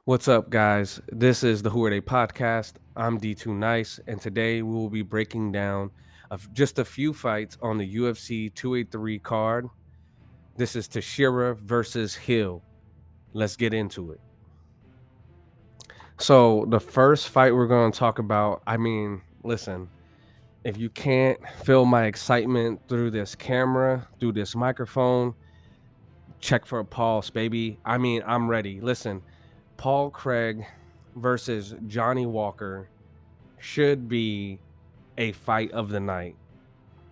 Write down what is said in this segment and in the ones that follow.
What's up, guys? This is the Who Are They podcast. I'm D2 Nice, and today we will be breaking down of just a few fights on the UFC 283 card. This is Teixeira versus Hill. Let's get into it. So, the first fight we're going to talk about, listen, if you can't feel my excitement through this camera, through this microphone, check for a pulse, baby. I'm ready. Listen, Paul Craig versus Johnny Walker should be a fight of the night.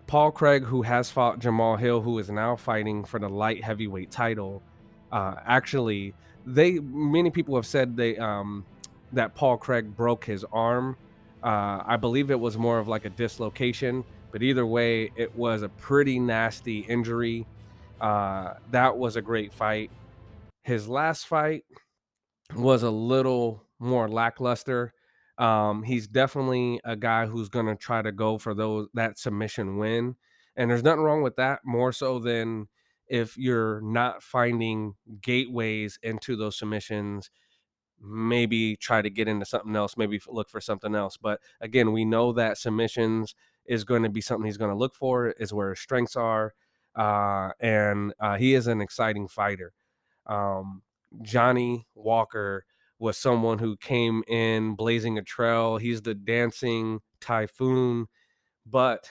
Paul Craig, who has fought Jamahal Hill, who is now fighting for the light heavyweight title, actually, they many people have said that Paul Craig broke his arm. I believe it was more of like a dislocation, but either way, it was a pretty nasty injury. That was a great fight. His last fight was a little more lackluster. He's definitely a guy who's going to try to go for that submission win, and there's nothing wrong with that. More so than if you're not finding gateways into those submissions, maybe try to get into something else. Maybe look for something else. But again, we know that submissions is going to be something he's going to look for. Is where his strengths are, and he is an exciting fighter. Um, Johnny Walker was someone who came in blazing a trail. He's the dancing typhoon, but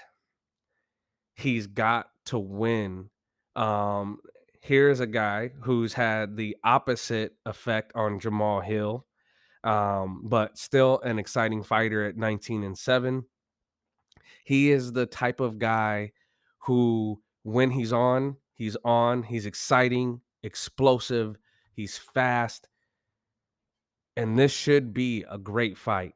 he's got to win. Um, Here's a guy who's had the opposite effect on Jamahal Hill, but still an exciting fighter at 19-7. He is the type of guy who, when he's on, he's exciting, explosive, he's fast, and this should be a great fight.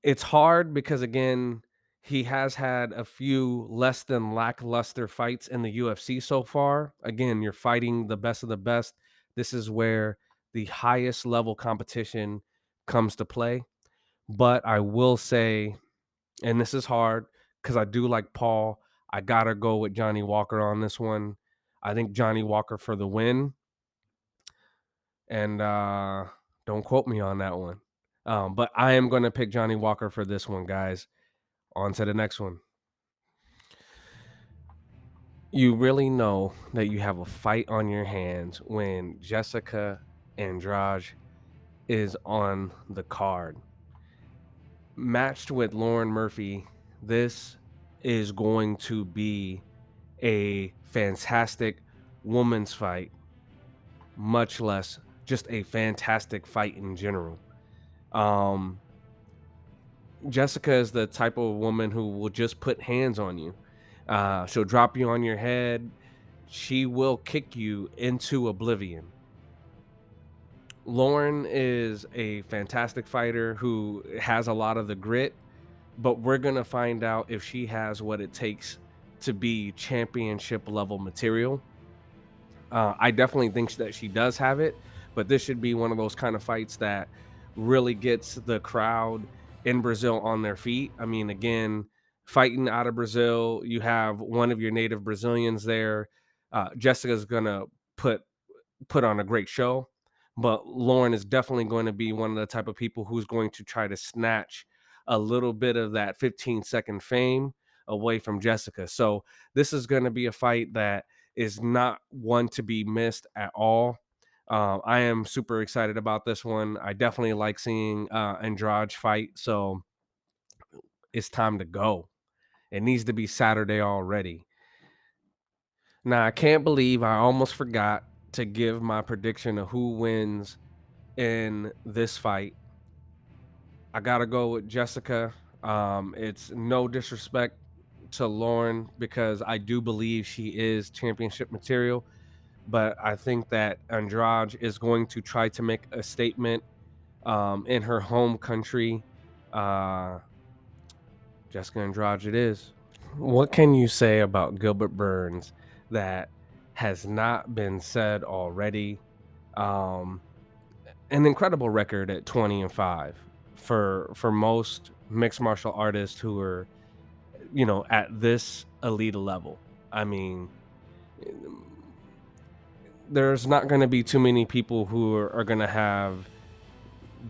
It's hard because again, he has had a few less than lackluster fights in the UFC so far. Again, you're fighting the best of the best. This is where the highest level competition comes to play. But I will say, and this is hard because I do like Paul, I gotta go with Johnny Walker on this one. I think Johnny Walker for the win. And don't quote me on that one. But I am going to pick Johnny Walker for this one, guys. On to the next one. You really know that you have a fight on your hands when Jessica Andrade is on the card. Matched with Lauren Murphy, this is going to be a fantastic woman's fight, much less just a fantastic fight in general. Um, Jessica is the type of woman who will just put hands on you. She'll drop you on your head. She will kick you into oblivion. Lauren is a fantastic fighter who has a lot of the grit, but we're going to find out if she has what it takes to be championship level material. I definitely think that she does have it, but this should be one of those kind of fights that really gets the crowd in Brazil on their feet. I mean, again, fighting out of Brazil, you have one of your native Brazilians there. Jessica's gonna put put on a great show, but Lauren is definitely going to be one of the type of people who's going to try to snatch a little bit of that 15-second fame away from Jessica. So this is going to be a fight that is not one to be missed at all. I am super excited about this one. I definitely like seeing Andrade fight, so it's time to go. It needs to be Saturday already. Now, I can't believe I almost forgot to give my prediction of who wins in this fight. I gotta go with Jessica. It's no disrespect to Lauren because I do believe she is championship material, but I think that Andrade is going to try to make a statement in her home country. Uh, Jessica Andrade, it is. What can you say about Gilbert Burns that has not been said already? Um, an incredible record at 20-5 for most mixed martial artists who are, at this elite level. I mean, there's not going to be too many people who are going to have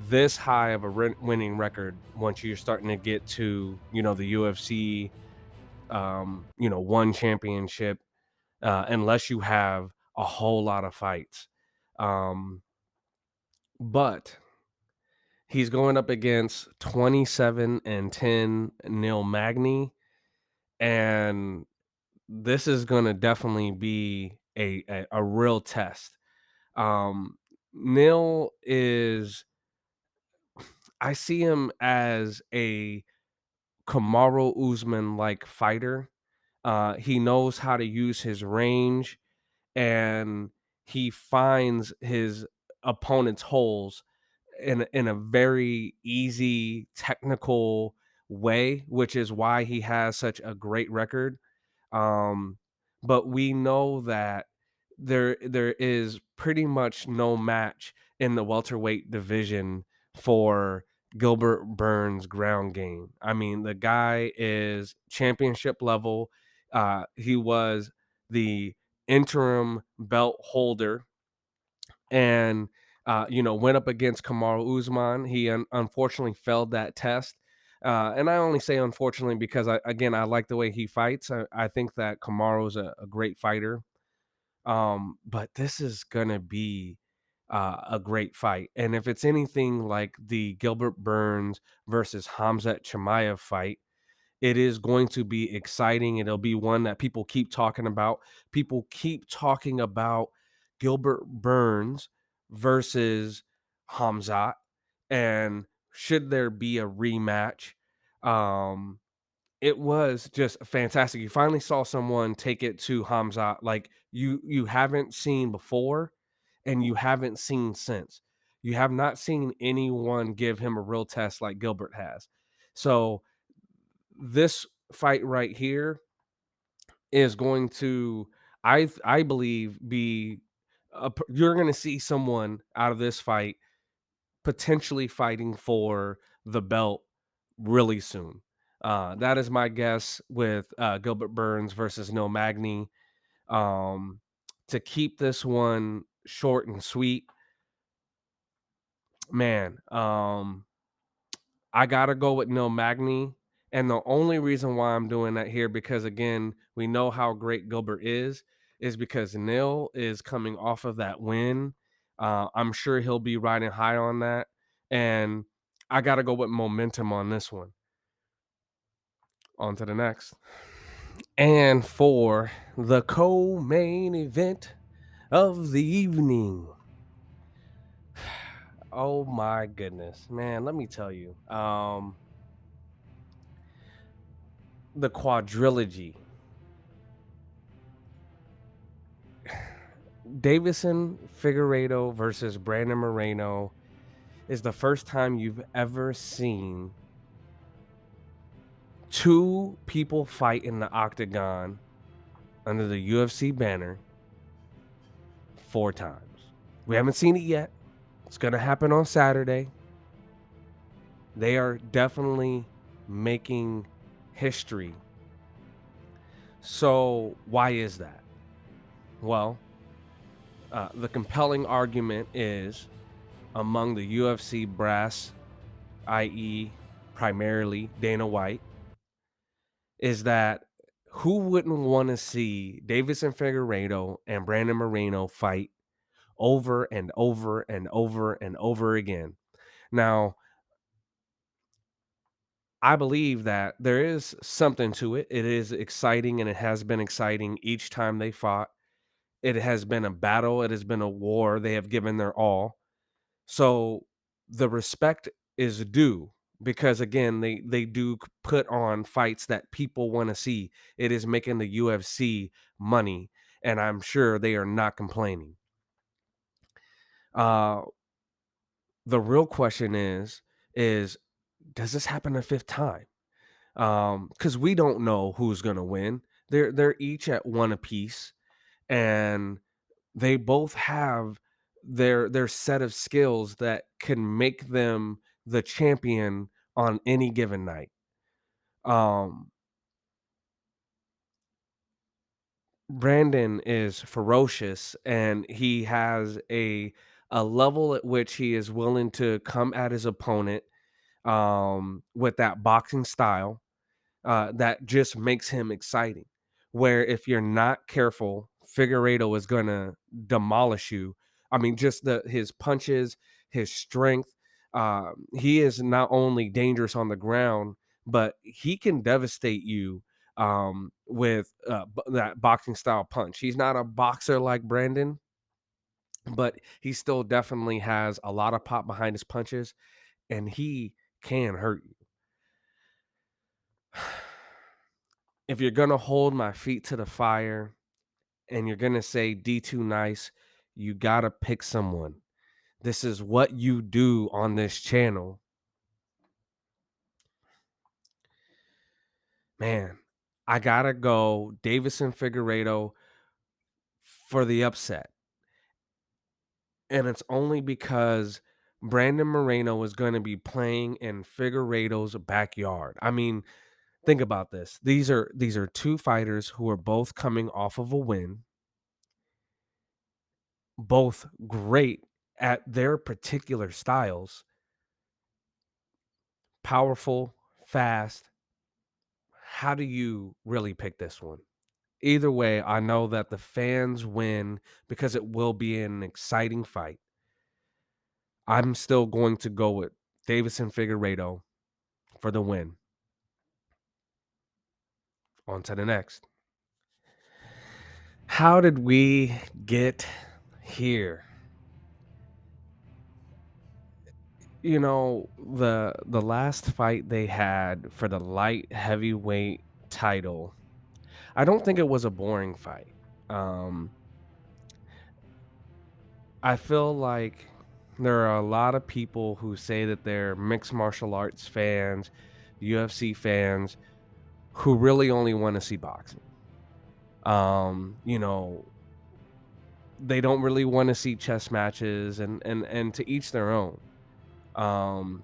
this high of a winning record once you're starting to get to, the UFC, one championship, unless you have a whole lot of fights. Um, but he's going up against 27-10 Neil Magny, and this is going to definitely be a real test. Um, Neil is, I see him as a Kamaru Usman like fighter. He knows how to use his range, and he finds his opponent's holes in a very easy technical way, which is why he has such a great record. Um, but we know that there is pretty much no match in the welterweight division for Gilbert Burns' ground game. I mean, the guy is championship level. He was the interim belt holder and went up against Kamaru Usman. He unfortunately failed that test. And I only say unfortunately because I like the way he fights. I think that Kamaru's a great fighter. But this is gonna be a great fight. And if it's anything like the Gilbert Burns versus Hamzat Chimaev fight, it is going to be exciting. It'll be one that people keep talking about. People keep talking about Gilbert Burns versus Hamzat, and should there be a rematch? Um, it was just fantastic. You finally saw someone take it to Hamzat like you haven't seen before, and you haven't seen since. You have not seen anyone give him a real test like Gilbert has. So this fight right here is going to, I believe, be you're going to see someone out of this fight potentially fighting for the belt really soon. That is my guess with Gilbert Burns versus No Magny. Um, to keep this one short and sweet, man. I gotta go with Neil Magny, and the only reason why I'm doing that here because again, we know how great Gilbert is because Neil is coming off of that win. I'm sure he'll be riding high on that, and I gotta go with momentum on this one. On to the next. And for the co-main event of the evening. Oh my goodness, man, let me tell you. The quadrilogy. Davison Figueiredo versus Brandon Moreno is the first time you've ever seen two people fight in the octagon under the UFC banner 4 times. We haven't seen it yet. It's going to happen on Saturday. They are definitely making history. So, why is that? Well, the compelling argument is among the UFC brass, i.e., primarily Dana White, is that who wouldn't want to see Davison Figueiredo and Brandon Moreno fight over and over and over and over again? Now, I believe that there is something to it. It is exciting and it has been exciting each time they fought. It has been a battle, it has been a war. They have given their all. So the respect is due because again, they do put on fights that people want to see. It is making the UFC money, and I'm sure they are not complaining. Uh the real question is does this happen a fifth time? Because we don't know who's gonna win. They're each at one apiece, and they both have their set of skills that can make them the champion on any given night. Um, Brandon is ferocious, and he has a level at which he is willing to come at his opponent with that boxing style that just makes him exciting. Where if you're not careful, Figueiredo is gonna demolish you. I mean, just the his punches, his strength. He is not only dangerous on the ground, but he can devastate you with that boxing style punch. He's not a boxer like Brandon, but he still definitely has a lot of pop behind his punches, and he can hurt you. If you're gonna hold my feet to the fire and you're gonna say D2 nice, you gotta pick someone. This is what you do on this channel. Man, I gotta go Davison Figueiredo for the upset. And it's only because Brandon Moreno is gonna be playing in Figueiredo's backyard. I mean, think about this. These are two fighters who are both coming off of a win, both great at their particular styles, powerful, fast. How do you really pick this one? Either way, I know that the fans win because it will be an exciting fight. I'm still going to go with Davison Figueiredo for the win. On to the next. How did we get here? The last fight they had for the light heavyweight title, I don't think it was a boring fight. Um, I feel like there are a lot of people who say that they're mixed martial arts fans, UFC fans, who really only want to see boxing. You know, they don't really want to see chess matches, and to each their own. Um,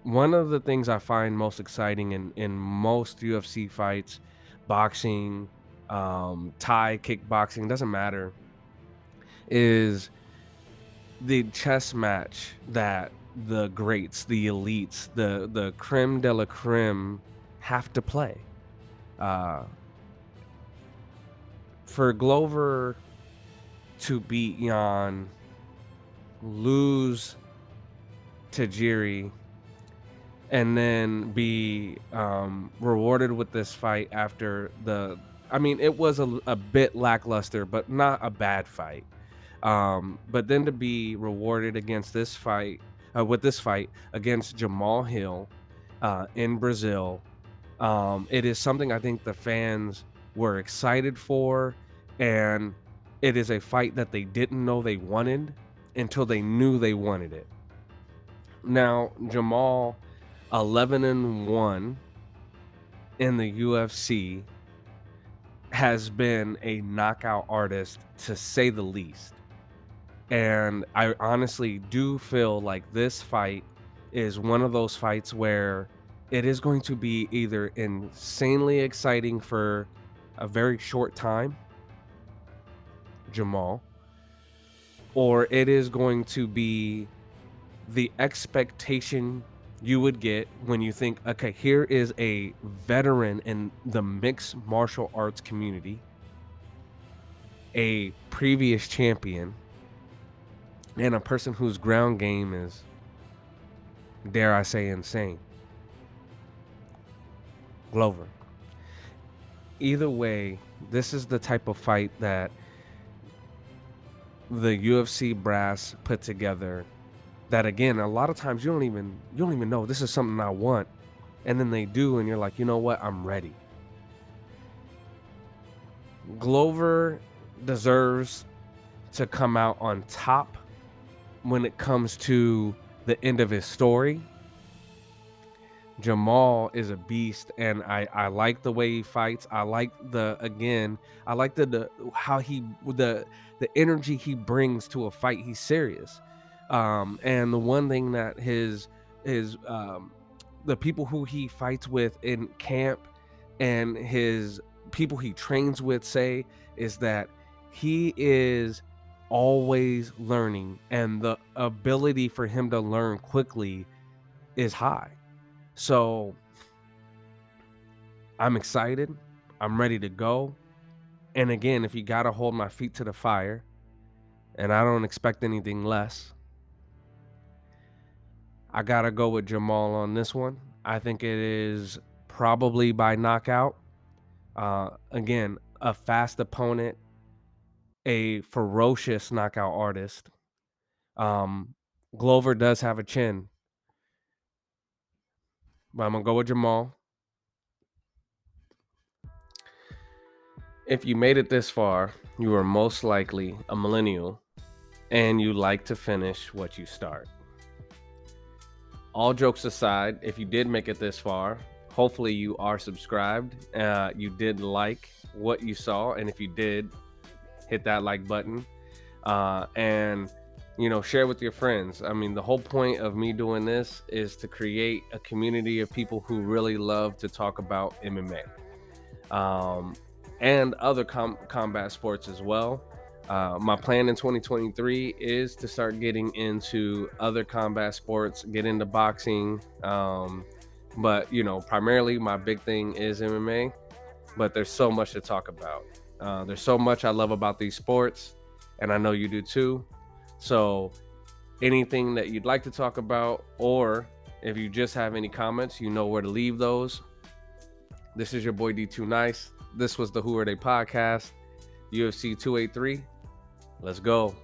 One of the things I find most exciting in most UFC fights, boxing, Thai kickboxing, doesn't matter, is the chess match that the greats, the elites, the creme de la creme have to play. Uh, for Glover to beat Jan, lose to Jiri, and then be rewarded with this fight after I mean, it was a bit lackluster, but not a bad fight. But then to be rewarded against this fight, with this fight against Jamahal Hill in Brazil, it is something I think the fans were excited for, and it is a fight that they didn't know they wanted until they knew they wanted it. Now, Jamal, 11-1 in the UFC, has been a knockout artist to say the least. And I honestly do feel like this fight is one of those fights where it is going to be either insanely exciting for a very short time, Jamal, or it is going to be the expectation you would get when you think, okay, here is a veteran in the mixed martial arts community, a previous champion, and a person whose ground game is, dare I say, insane. Glover. Either way, this is the type of fight that the UFC brass put together that, again, a lot of times you don't even know this is something I want, and then they do, and you're like, you know what, I'm ready. Glover deserves to come out on top when it comes to the end of his story. Jamal is a beast, and I like the way he fights. I like I like the how the energy he brings to a fight. He's serious. And the one thing that his the people who he fights with in camp and his people he trains with say is that he is always learning, and the ability for him to learn quickly is high. So I'm excited. I'm ready to go. And again, if you got to hold my feet to the fire, and I don't expect anything less, I got to go with Jamahal on this one. I think it is probably by knockout. Again, a fast opponent, a ferocious knockout artist. Um, Glover does have a chin, but I'm going to go with Jamahal. If you made it this far, you are most likely a millennial and you like to finish what you start. All jokes aside, if you did make it this far, hopefully you are subscribed. You did like what you saw, and if you did, hit that like button. And share with your friends. I mean, the whole point of me doing this is to create a community of people who really love to talk about MMA. And other combat sports as well. My plan in 2023 is to start getting into other combat sports, get into boxing. But primarily my big thing is MMA. But there's so much to talk about. There's so much I love about these sports, and I know you do too. So anything that you'd like to talk about, or if you just have any comments, you know where to leave those. This is your boy D2 Nice. This was the Who Are They podcast, UFC 283. Let's go.